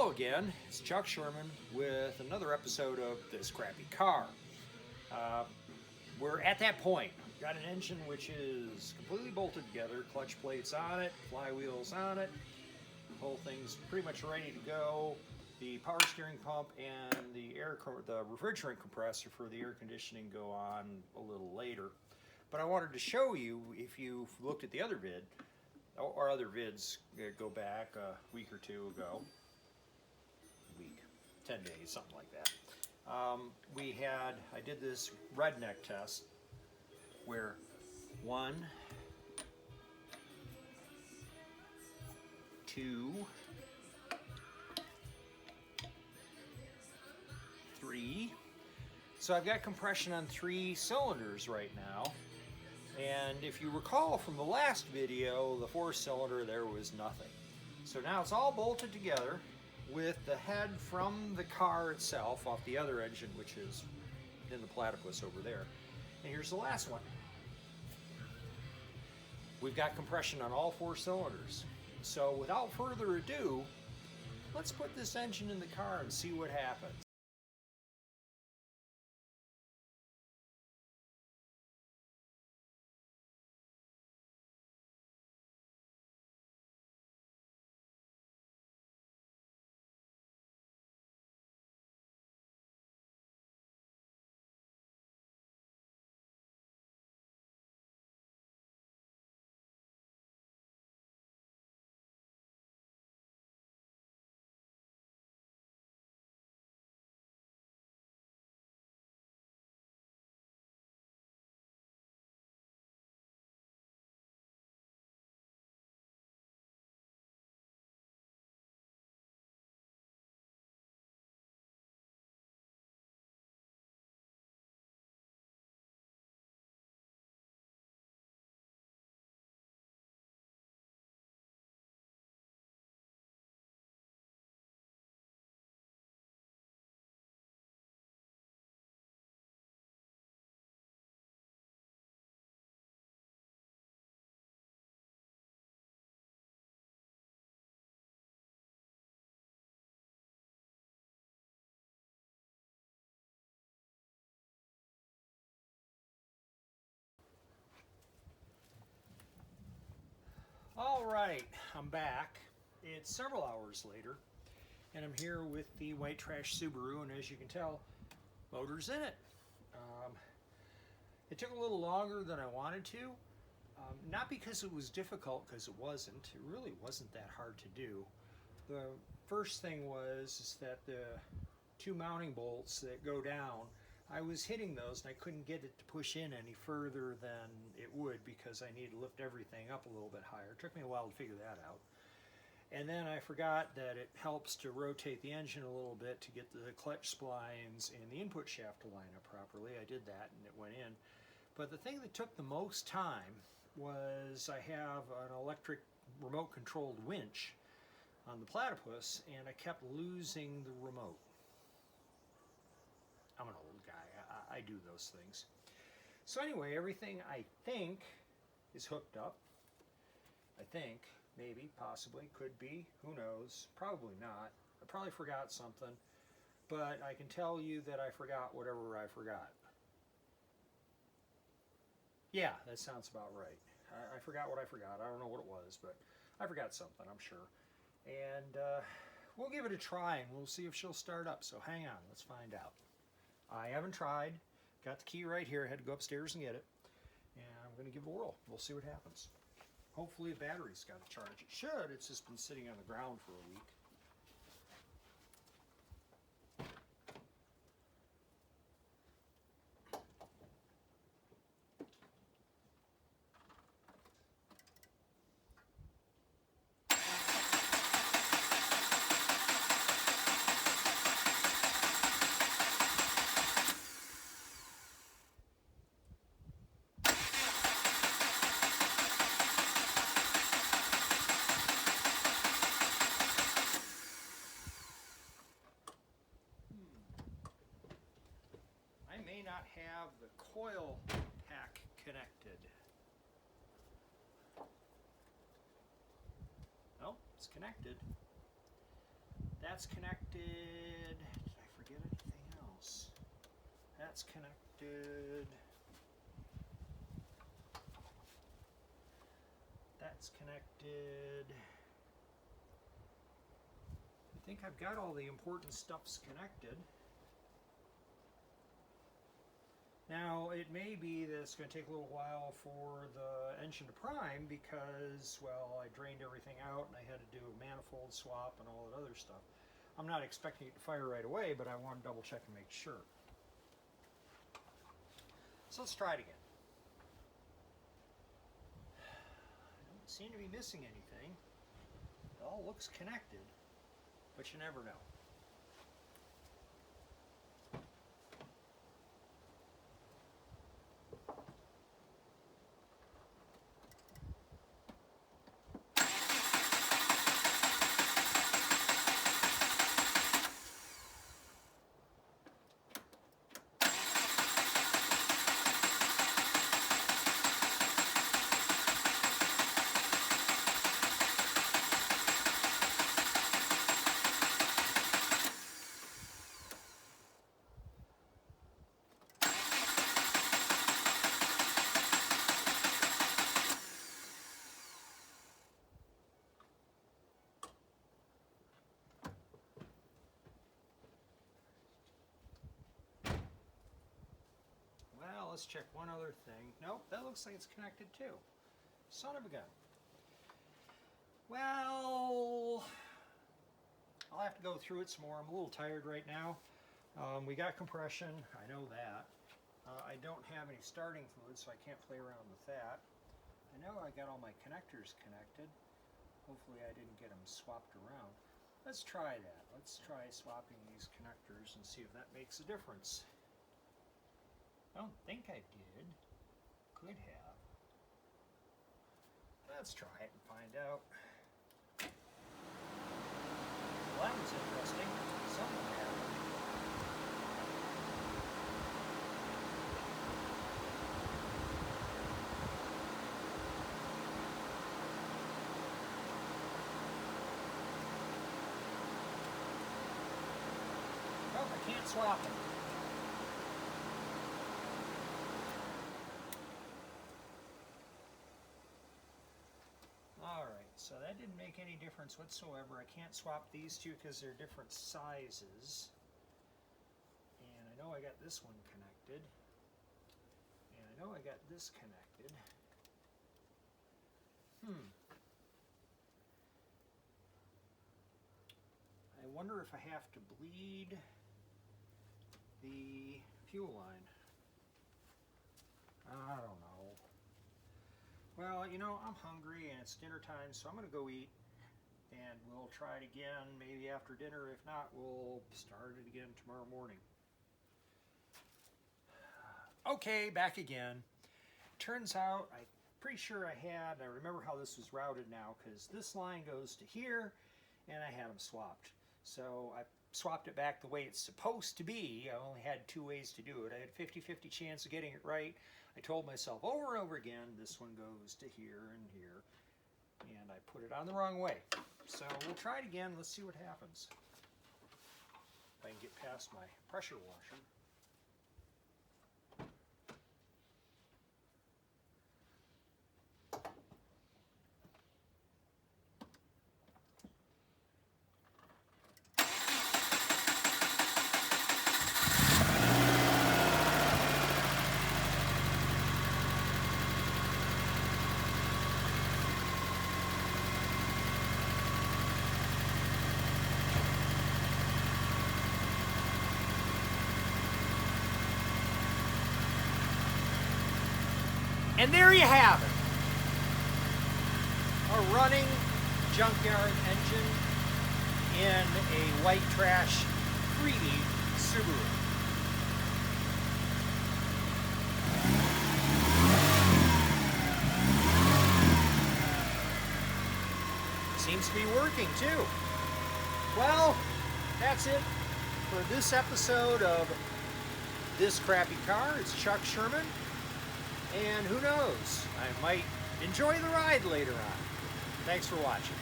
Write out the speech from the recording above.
Hello again, it's Chuck Sherman with another episode of This Crappy Car. We're at that point. We've got an engine which is completely bolted together, clutch plates on it, flywheels on it, the whole thing's pretty much ready to go. The power steering pump and the refrigerant compressor for the air conditioning go on a little later. But I wanted to show you, if you've looked at the other vid, or other vids go back a week or two ago, 10 days, something like that. I did this redneck test where 1, 2, 3. So I've got compression on 3 cylinders right now. And if you recall from the last video, the 4-cylinder, there was nothing. So now it's all bolted together with the head from the car itself off the other engine, which is in the platypus over there. And here's the last one. We've got compression on all 4 cylinders. So without further ado, let's put this engine in the car and see what happens. All right, I'm back. It's several hours later, and I'm here with the white trash Subaru, and as you can tell, motor's in it. It took a little longer than I wanted to, not because it was difficult, because it wasn't. It really wasn't that hard to do. The first thing is that the 2 mounting bolts that go down, I was hitting those and I couldn't get it to push in any further than it would because I needed to lift everything up a little bit higher. It took me a while to figure that out. And then I forgot that it helps to rotate the engine a little bit to get the clutch splines and the input shaft to line up properly. I did that and it went in. But the thing that took the most time was I have an electric remote controlled winch on the platypus and I kept losing the remote. I'm an old guy, I do those things. So anyway, everything I think is hooked up. I think, maybe, possibly, could be, who knows, probably not. I probably forgot something, but I can tell you that I forgot whatever I forgot. Yeah, that sounds about right. I forgot what I forgot. I don't know what it was, but I forgot something, I'm sure. And we'll give it a try and we'll see if she'll start up. So hang on, let's find out. I haven't tried. Got the key right here. I had to go upstairs and get it. And I'm going to give it a whirl. We'll see what happens. Hopefully the battery's got a charge. It should. It's just been sitting on the ground for a week. I may not have the coil pack connected. No, it's connected. That's connected. Did I forget anything else? That's connected. That's connected. I think I've got all the important stuffs connected. Now, it may be that it's going to take a little while for the engine to prime because, well, I drained everything out and I had to do a manifold swap and all that other stuff. I'm not expecting it to fire right away, but I want to double check and make sure. So let's try it again. I don't seem to be missing anything. It all looks connected, but you never know. Let's check one other thing. Nope, that looks like it's connected too. Son of a gun. Well, I'll have to go through it some more. I'm a little tired right now. We got compression, I know that. I don't have any starting fluid, so I can't play around with that. I know I got all my connectors connected. Hopefully I didn't get them swapped around. Let's try that. Let's try swapping these connectors and see if that makes a difference. I don't think I did. Could have. Let's try it and find out. Well, that was interesting. Something happened. Oh, I can't swap them. So that didn't make any difference whatsoever. I can't swap these two because they're different sizes. And I know I got this one connected. And I know I got this connected. I wonder if I have to bleed the fuel line. I don't know. Well, you know, I'm hungry and it's dinner time, so I'm going to go eat and we'll try it again maybe after dinner. If not, we'll start it again tomorrow morning. Okay, back again. Turns out, I'm pretty sure I remember how this was routed now, because this line goes to here and I had them swapped. So I swapped it back the way it's supposed to be. I only had two ways to do it. I had a 50-50 chance of getting it right. I told myself over and over again, this one goes to here and here, and I put it on the wrong way. So we'll try it again. Let's see what happens. If I can get past my pressure washer. And there you have it. A running Junkyard engine in a white trash 3D Subaru. Seems to be working too. Well, that's it for this episode of This Crappy Car. It's Chuck Sherman. And who knows, I might enjoy the ride later on. Thanks for watching.